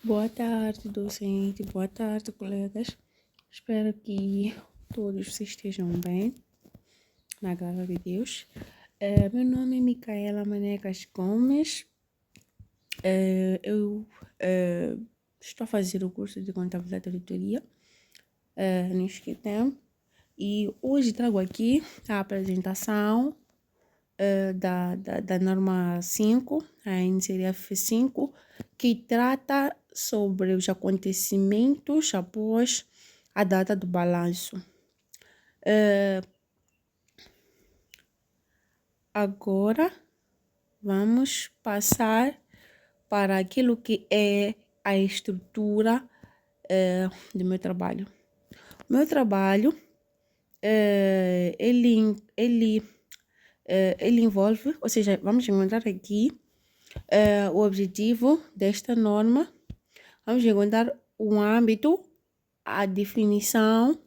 Boa tarde, docente. Boa tarde, colegas. Espero que todos vocês estejam bem, na graça de Deus. Meu nome é Micaela Manecas Gomes. Eu estou a fazer o curso de Contabilidade e Auditoria no Esquetem. E hoje trago aqui a apresentação da norma 5, a NCRF 5, que trata sobre os acontecimentos após a data do balanço. Agora vamos passar para aquilo que é a estrutura do meu trabalho. Meu trabalho ele envolve, ou seja, vamos encontrar aqui o objetivo desta norma, vamos encontrar um âmbito, a definição,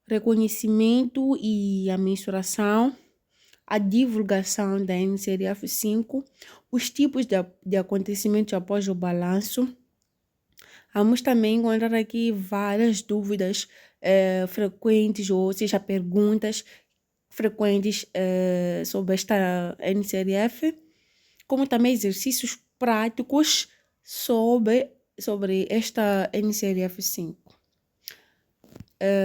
reconhecimento e a mensuração, a divulgação da NCRF 5, os tipos de acontecimentos após o balanço. Vamos também encontrar aqui várias dúvidas frequentes, ou seja, perguntas frequentes sobre esta NCRF, como também exercícios práticos sobre esta NCRF 5.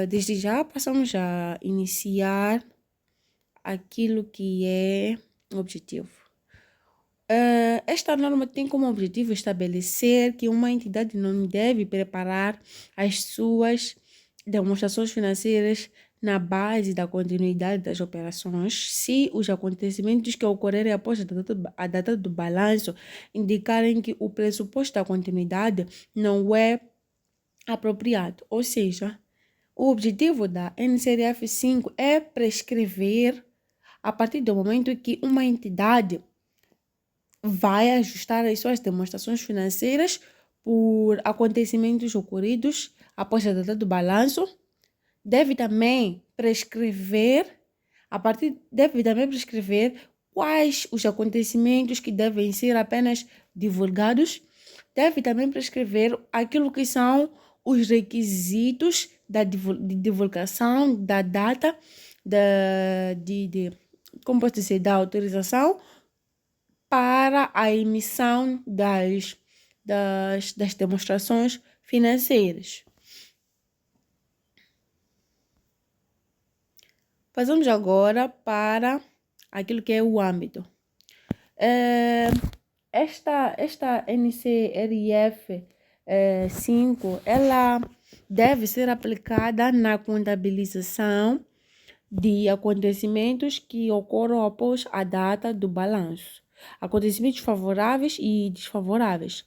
Desde já passamos a iniciar aquilo que é o objetivo. Esta norma tem como objetivo estabelecer que uma entidade não deve preparar as suas demonstrações financeiras na base da continuidade das operações, se os acontecimentos que ocorrerem após a data do balanço indicarem que o pressuposto da continuidade não é apropriado. Ou seja, o objetivo da NCRF 5 é prescrever, a partir do momento que uma entidade vai ajustar as suas demonstrações financeiras por acontecimentos ocorridos após a data do balanço, deve também prescrever quais os acontecimentos que devem ser apenas divulgados, deve também prescrever aquilo que são os requisitos de divulgação da data como posso dizer, da autorização para a emissão das demonstrações financeiras. Passamos agora para aquilo que é o âmbito. Esta NCRF 5, ela deve ser aplicada na contabilização de acontecimentos que ocorram após a data do balanço. Acontecimentos favoráveis e desfavoráveis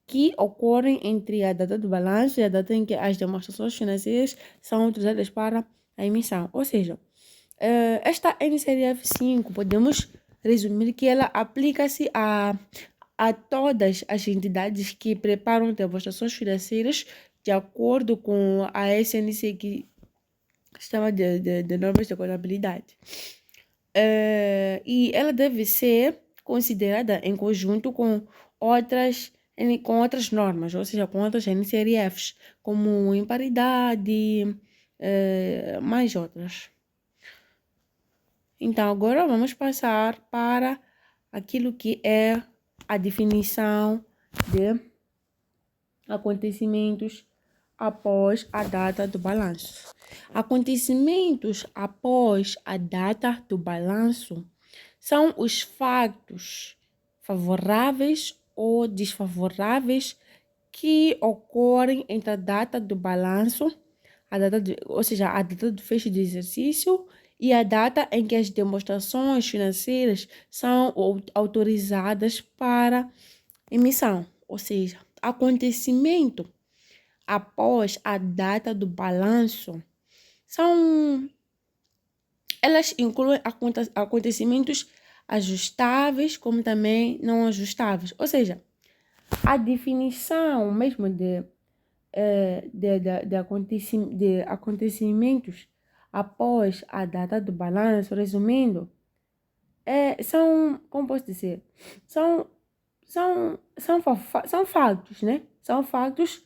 que ocorrem entre a data do balanço e a data em que as demonstrações financeiras são utilizadas para a emissão. Ou seja, esta NCRF 5, podemos resumir que ela aplica-se a todas as entidades que preparam demonstrações financeiras de acordo com a SNC, que chama de normas de contabilidade. E ela deve ser considerada em conjunto com outras normas, ou seja, com outras NCRFs, como imparidade, mais outras. Então, agora vamos passar para aquilo que é a definição de acontecimentos após a data do balanço. Acontecimentos após a data do balanço são os fatos favoráveis ou desfavoráveis que ocorrem entre a data do balanço, ou seja, a data do fecho do exercício e a data em que as demonstrações financeiras são autorizadas para emissão. Ou seja, acontecimento após a data do balanço elas incluem acontecimentos ajustáveis como também não ajustáveis. Ou seja, a definição mesmo de acontecimentos após a data do balanço, resumindo, como posso dizer, são fatos, né? são factos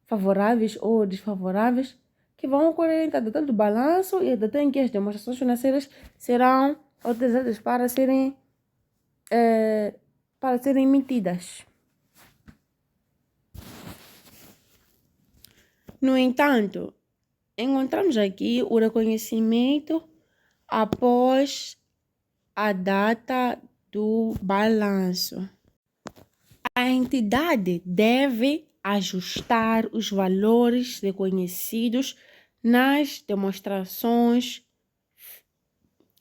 favoráveis ou desfavoráveis que vão ocorrer entre a data do balanço e a data em que as demonstrações financeiras serão utilizadas para serem emitidas. No entanto, encontramos aqui o reconhecimento após a data do balanço. A entidade deve ajustar os valores reconhecidos nas demonstrações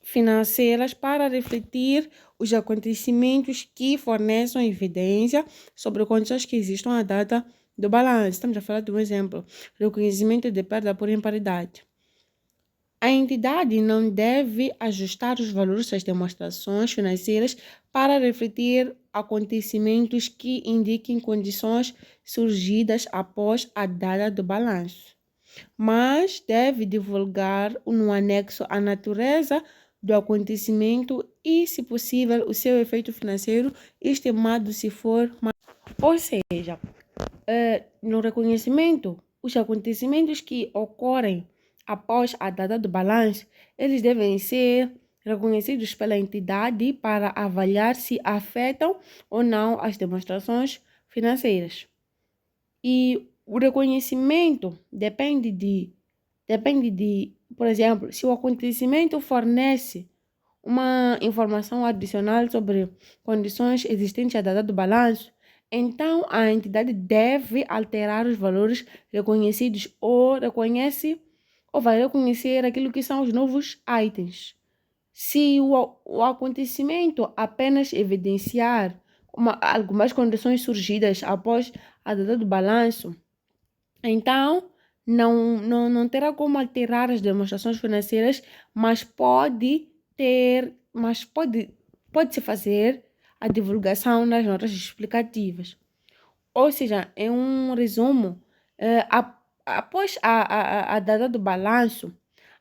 financeiras para refletir os acontecimentos que forneçam evidência sobre condições que existam à data do balanço. Estamos a falar de um exemplo: reconhecimento de perda por imparidade. A entidade não deve ajustar os valores das demonstrações financeiras para refletir acontecimentos que indiquem condições surgidas após a data do balanço, mas deve divulgar no anexo a natureza do acontecimento e, se possível, o seu efeito financeiro estimado se for mais. Ou seja, no reconhecimento, os acontecimentos que ocorrem após a data do balanço, eles devem ser reconhecidos pela entidade para avaliar se afetam ou não as demonstrações financeiras. E o reconhecimento depende de, por exemplo, se o acontecimento fornece uma informação adicional sobre condições existentes à data do balanço, então a entidade deve alterar os valores reconhecidos ou vai reconhecer aquilo que são os novos itens. Se o acontecimento apenas evidenciar algumas condições surgidas após a data do balanço, então não terá como alterar as demonstrações financeiras, mas pode-se fazer a divulgação das notas explicativas. Ou seja, em um resumo, após a data do balanço,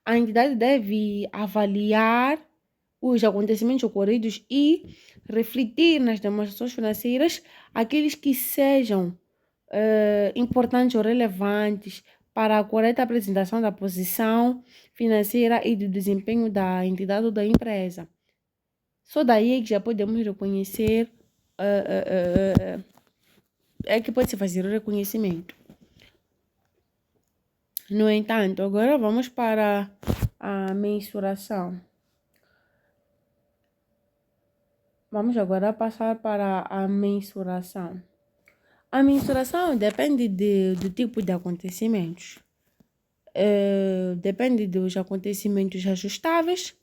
a entidade deve avaliar os acontecimentos ocorridos e refletir nas demonstrações financeiras aqueles que sejam importantes ou relevantes para a correta apresentação da posição financeira e do desempenho da entidade ou da empresa. Só daí é que já podemos reconhecer, é que pode se fazer o reconhecimento. No entanto, agora vamos para a mensuração. Vamos agora passar para a mensuração. A mensuração depende do tipo de acontecimentos. Depende dos acontecimentos ajustáveis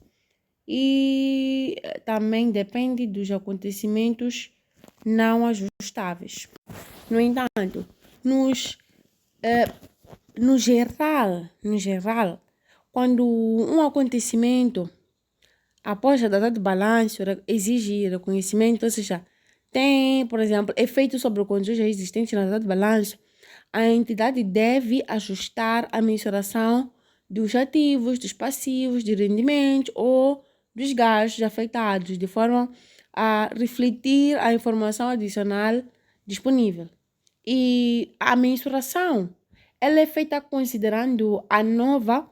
e também depende dos acontecimentos não ajustáveis. No entanto, no geral, quando um acontecimento após a data do balanço exige reconhecimento, ou seja, tem, por exemplo, efeito sobre condições já existentes na data do balanço, a entidade deve ajustar a mensuração dos ativos, dos passivos, de rendimentos ou dos gastos afetados, de forma a refletir a informação adicional disponível. E a mensuração, ela é feita considerando a nova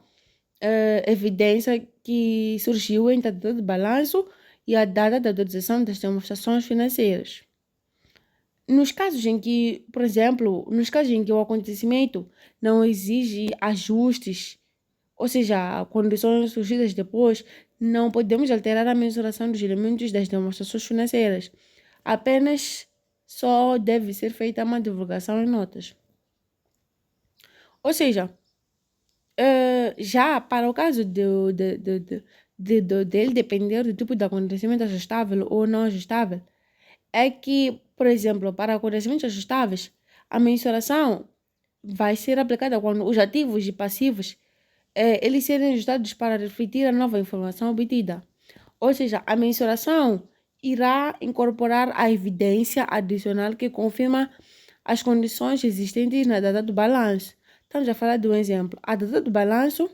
evidência que surgiu entre a data do balanço e a data da atualização das demonstrações financeiras. Nos casos em que, por exemplo, o acontecimento não exige ajustes, ou seja, condições surgidas depois, não podemos alterar a mensuração dos elementos das demonstrações financeiras. Apenas só deve ser feita uma divulgação em notas. Ou seja, já para o caso dele depender do tipo de acontecimento ajustável ou não ajustável, é que, por exemplo, para acontecimentos ajustáveis, a mensuração vai ser aplicada quando os ativos e passivos eles serem ajustados para refletir a nova informação obtida. Ou seja, a mensuração irá incorporar a evidência adicional que confirma as condições existentes na data do balanço. Estamos a falar de um exemplo. A data do balanço,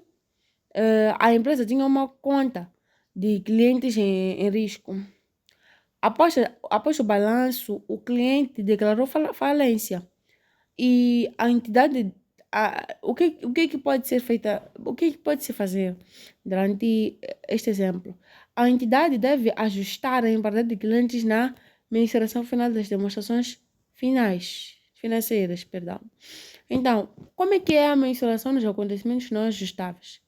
a empresa tinha uma conta de clientes em risco. Após o balanço, o cliente declarou falência. E a entidade, o que que pode ser feita, o que pode se fazer durante este exemplo? A entidade deve ajustar a embargada de clientes na mensuração final das demonstrações financeiras, perdão. Então, como é que é a mensuração dos acontecimentos não ajustáveis?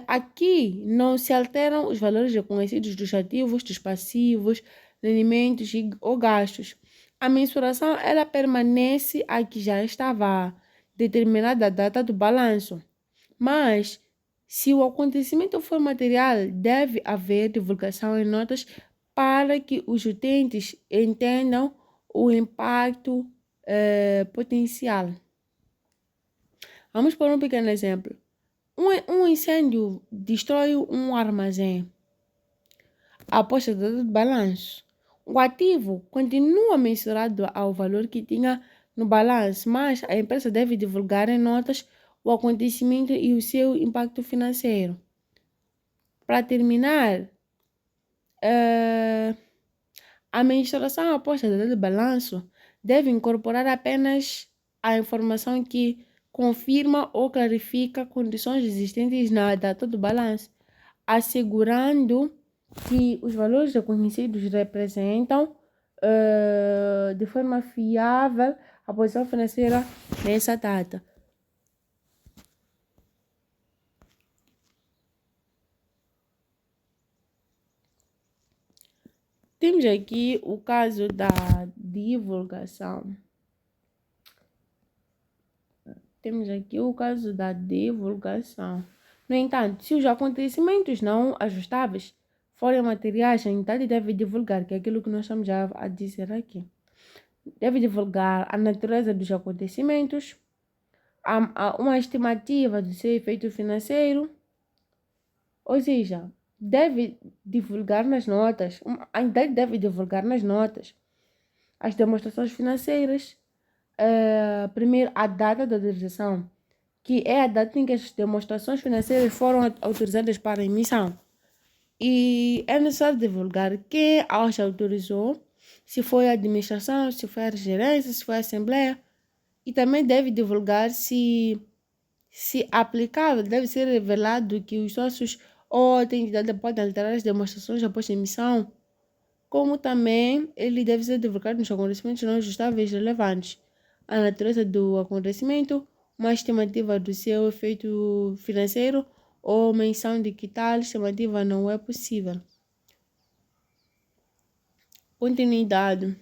Aqui não se alteram os valores reconhecidos dos ativos, dos passivos, rendimentos ou gastos. A mensuração ela permanece a que já estava determinada a data do balanço. Mas, se o acontecimento for material, deve haver divulgação em notas para que os utentes entendam o impacto potencial. Vamos por um pequeno exemplo. Um incêndio destrói um armazém. Após a data de balanço, o ativo continua mensurado ao valor que tinha no balanço, mas a empresa deve divulgar em notas o acontecimento e o seu impacto financeiro. Para terminar, a mensuração após a data de balanço deve incorporar apenas a informação que confirma ou clarifica condições existentes na data do balanço, assegurando que os valores reconhecidos representam de forma fiável a posição financeira nessa data. Temos aqui o caso da divulgação. No entanto, se os acontecimentos não ajustáveis forem materiais, a entidade deve divulgar, que é aquilo que nós estamos já a dizer aqui. Deve divulgar a natureza dos acontecimentos, uma estimativa do seu efeito financeiro, ou seja, deve divulgar nas notas, a entidade deve divulgar nas notas as demonstrações financeiras, primeiro a data da autorização, que é a data em que as demonstrações financeiras foram autorizadas para emissão. E é necessário divulgar quem as autorizou, se foi a administração, se foi a gerência, se foi a assembleia. E também deve divulgar se aplicável, deve ser revelado que os sócios ou a entidade podem alterar as demonstrações após a emissão, como também ele deve ser divulgado nos acontecimentos não ajustáveis relevantes, a natureza do acontecimento, uma estimativa do seu efeito financeiro ou menção de que tal estimativa não é possível. Continuidade.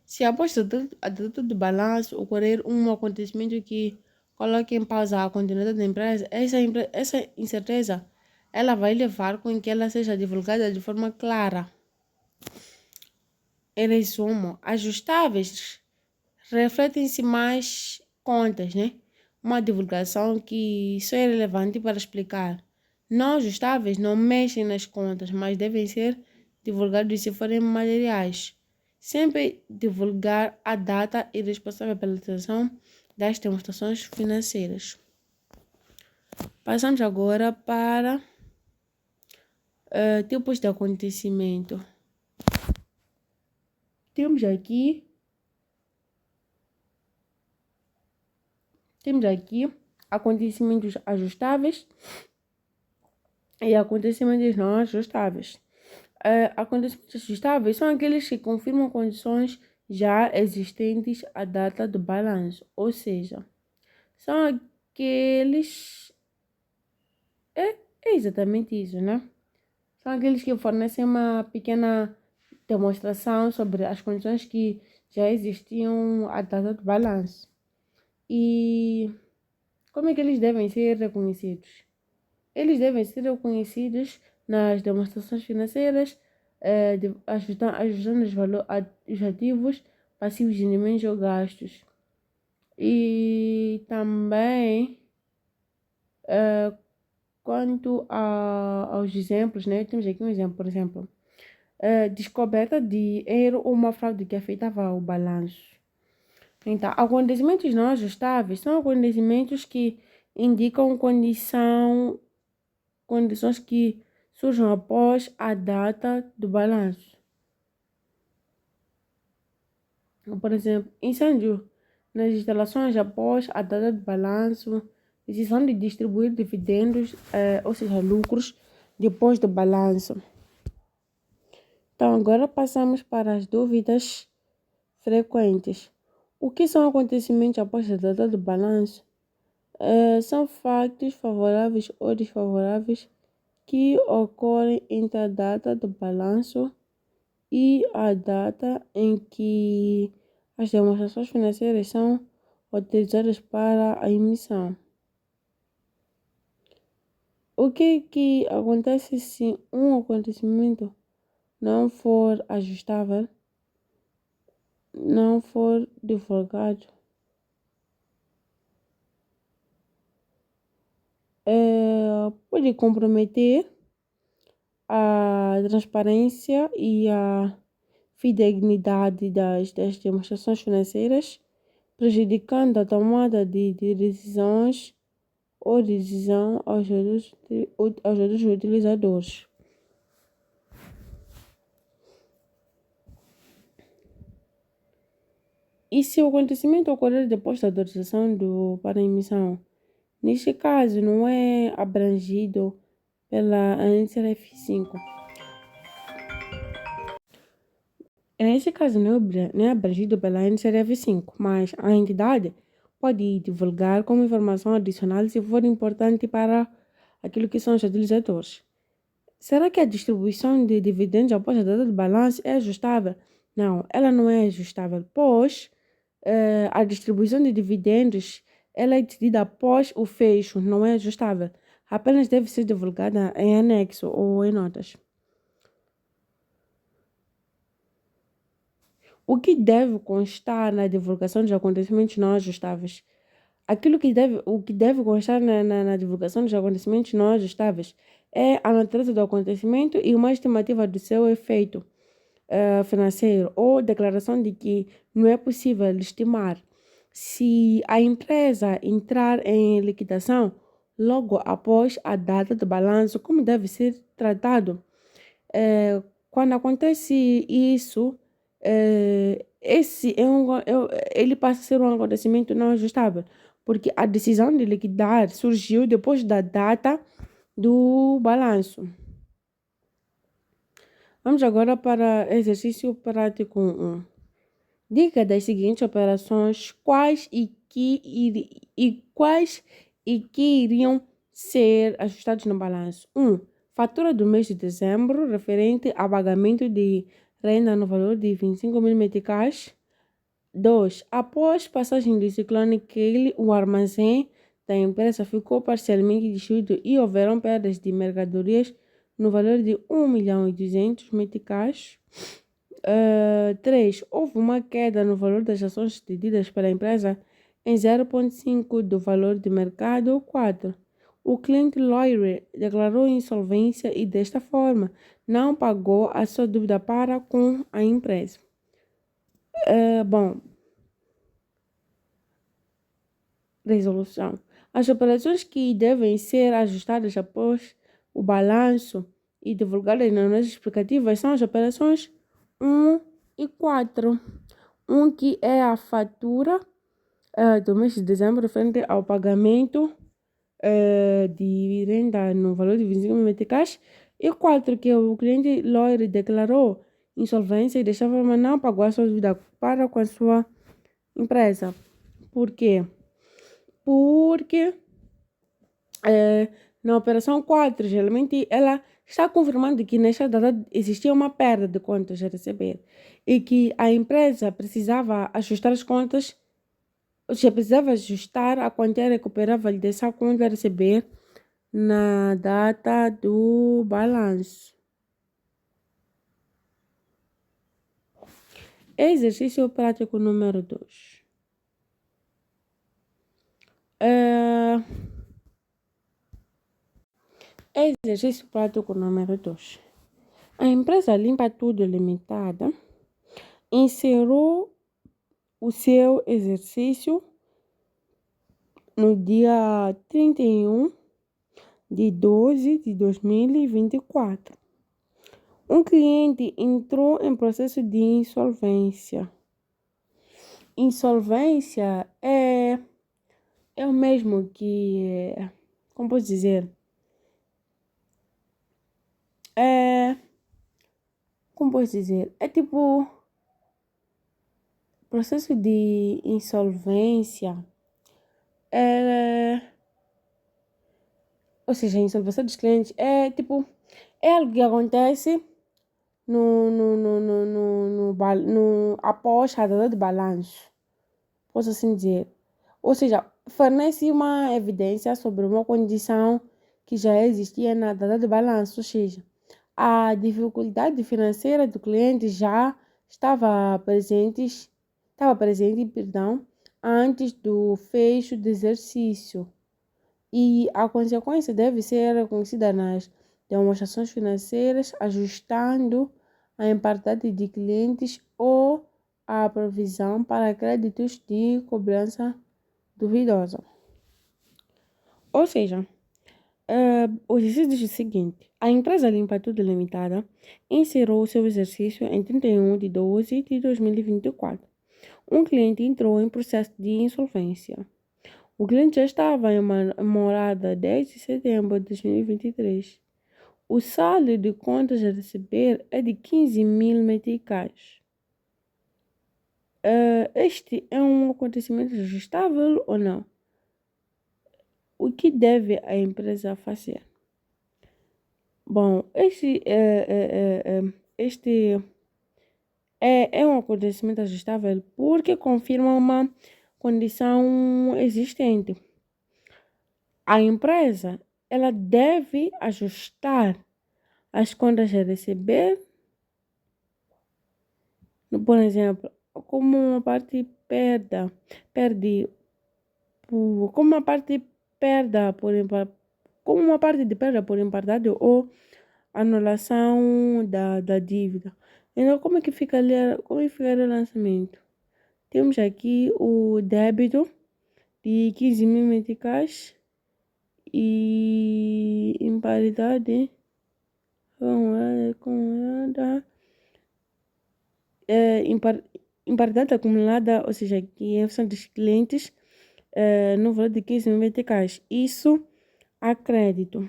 Se após a data do balanço ocorrer um acontecimento que coloque em pausa a continuidade da empresa, essa incerteza ela vai levar com que ela seja divulgada de forma clara. Em resumo, ajustáveis refletem-se mais contas, né? Uma divulgação que só é relevante para explicar. Não ajustáveis não mexem nas contas, mas devem ser divulgados se forem materiais. Sempre divulgar a data e responsável pela atualização das demonstrações financeiras. Passamos agora para tipos de acontecimento. Temos aqui acontecimentos ajustáveis e acontecimentos não ajustáveis. Acontecimentos ajustáveis são aqueles que confirmam condições já existentes à data do balanço, ou seja, são aqueles... É exatamente isso, né? São aqueles que fornecem uma pequena demonstração sobre as condições que já existiam à data do balanço. E como é que eles devem ser reconhecidos? Eles devem ser reconhecidos nas demonstrações financeiras, ajustando os ativos, passivos, rendimentos ou gastos. E também, quanto aos exemplos, né? Temos aqui um exemplo, por exemplo, descoberta de erro ou uma fraude que afetava o balanço. Então, acontecimentos não ajustáveis são acontecimentos que indicam condições que surgem após a data do balanço. Por exemplo, incêndio nas instalações após a data de balanço, decisão de distribuir dividendos, ou seja, lucros, depois do balanço. Então, agora passamos para as dúvidas frequentes. O que são acontecimentos após a data do balanço? São factos favoráveis ou desfavoráveis que ocorrem entre a data do balanço e a data em que as demonstrações financeiras são utilizadas para a emissão. O que acontece se um acontecimento não for ajustável, não for divulgado? Pode comprometer a transparência e a fidedignidade das demonstrações financeiras, prejudicando a tomada de decisões ou decisão aos outros utilizadores. E se o acontecimento ocorrer depois da autorização para a emissão? Neste caso, não é abrangido pela NCRF 5. Nesse caso, não é abrangido pela NCRF 5, mas a entidade pode divulgar como informação adicional se for importante para aquilo que são os utilizadores. Será que a distribuição de dividendos após a data de balanço é ajustável? Não, ela não é ajustável, pois a distribuição de dividendos ela é decidida após o fecho, não é ajustável. Apenas deve ser divulgada em anexo ou em notas. O que deve constar na divulgação dos acontecimentos não ajustáveis? O que deve constar na divulgação dos acontecimentos não ajustáveis é a natureza do acontecimento e uma estimativa do seu efeito financeiro ou declaração de que não é possível estimar se a empresa entrar em liquidação logo após a data do balanço, como deve ser tratado. Quando acontece isso, ele passa a ser um acontecimento não ajustável, porque a decisão de liquidar surgiu depois da data do balanço. Vamos agora para exercício prático 1. Dica das seguintes operações, quais iriam ser ajustados no balanço. 1. Fatura do mês de dezembro, referente a pagamento de renda no valor de 25.000 meticais. 2. Após passagem do ciclone Keili, o armazém da empresa ficou parcialmente destruído e houveram perdas de mercadorias no valor de 1.200.000 meticais. 3. Houve uma queda no valor das ações cedidas pela empresa em 0,5% do valor de mercado. 4. O cliente Loire declarou insolvência e, desta forma, não pagou a sua dívida para com a empresa. Resolução. As operações que devem ser ajustadas após o balanço e divulgadas nas notas explicativas são as operações 1 e 4. 1 que é a fatura do mês de dezembro frente ao pagamento de renda no valor de 25.000 meticais. E 4 que o cliente Loire declarou insolvência e desta forma não pagou a sua dívida para com a sua empresa. Por quê? Porque na operação 4, geralmente ela está confirmando que nesta data existia uma perda de contas a receber e que a empresa precisava ajustar as contas, ou seja, precisava ajustar a quantia recuperável dessa conta a receber na data do balanço. Exercício prático número 2. Exercício prático número 2. A empresa Limpa Tudo Limitada encerrou o seu exercício no dia 31 de 12 de 2024. Um cliente entrou em processo de insolvência. Insolvência é o mesmo que, como posso dizer, é, como posso dizer, é tipo, processo de insolvência, é, ou seja, a insolvência dos clientes é tipo, é algo que acontece após a data de balanço, posso assim dizer. Ou seja, fornece uma evidência sobre uma condição que já existia na data de balanço, ou seja, a dificuldade financeira do cliente já estava presente, perdão, antes do fecho do exercício. E a consequência deve ser reconhecida nas demonstrações financeiras, ajustando a impartialidade de clientes ou a provisão para créditos de cobrança duvidosa. Ou seja, o exercício diz o seguinte: a empresa Limpa Tudo Limitada encerrou seu exercício em 31 de 12 de 2024. Um cliente entrou em processo de insolvência. O cliente já estava em uma morada desde setembro de 2023. O saldo de contas a receber é de 15 mil meticais. Este é um acontecimento ajustável ou não? O que deve a empresa fazer? Bom, este é um acontecimento ajustável porque confirma uma condição existente. A empresa ela deve ajustar as contas a receber, por exemplo, como uma parte perde, como uma parte perda por como uma parte de perda por impartialidade ou anulação da dívida. Então, como é que fica ali, como é que fica o lançamento? Temos aqui o débito de 15 mil meticais e imparidade acumulada, imparidade acumulada, ou seja, que são dos clientes no valor de 15 mil meticais. Isso a crédito.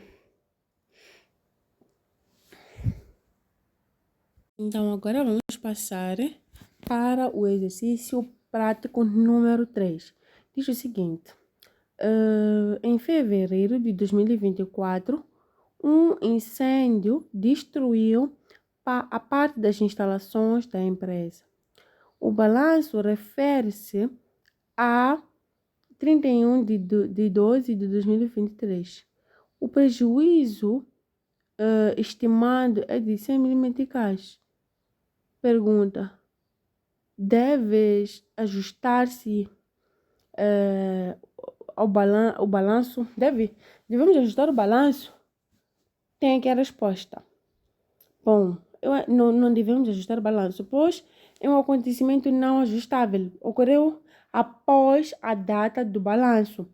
Então, agora vamos passar para o exercício prático número 3. Diz o seguinte: em fevereiro de 2024, um incêndio destruiu a parte das instalações da empresa. O balanço refere-se a 31 de 12 de 2023. O prejuízo estimado é de 100 mil meticais. Pergunta: deves ajustar-se ao balanço? Devemos ajustar o balanço? Tem aqui a resposta. Bom, não devemos ajustar o balanço, pois é um acontecimento não ajustável. Ocorreu após a data do balanço.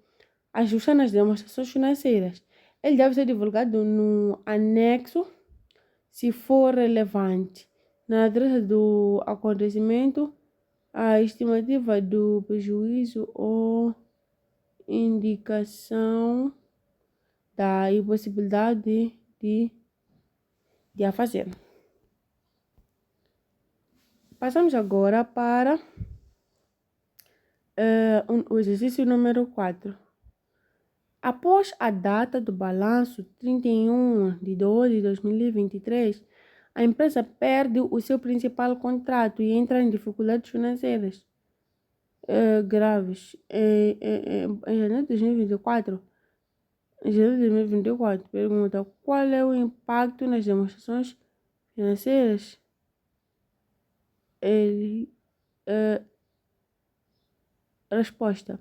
Ajustando as demonstrações financeiras. Ele deve ser divulgado no anexo, se for relevante. Na adressa do acontecimento, a estimativa do prejuízo ou indicação da impossibilidade de a fazer. Passamos agora para o exercício número 4. Após a data do balanço 31 de 12 de 2023, a empresa perde o seu principal contrato e entra em dificuldades financeiras graves. Em janeiro de 2024, pergunta: qual é o impacto nas demonstrações financeiras? Resposta: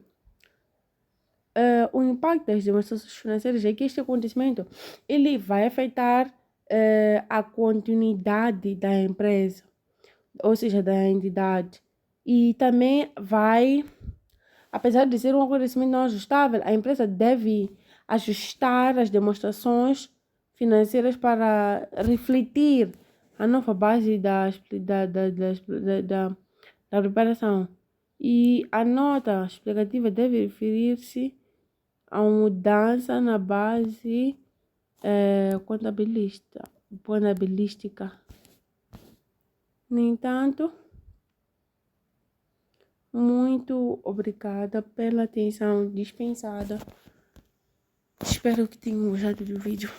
o impacto das demonstrações financeiras é que este acontecimento ele vai afetar a continuidade da empresa, ou seja, da entidade. E também vai, apesar de ser um acontecimento não ajustável, a empresa deve ajustar as demonstrações financeiras para refletir a nova base da preparação. E a nota explicativa deve referir-se a uma mudança na base contabilística. No entanto, muito obrigada pela atenção dispensada. Espero que tenham gostado do vídeo.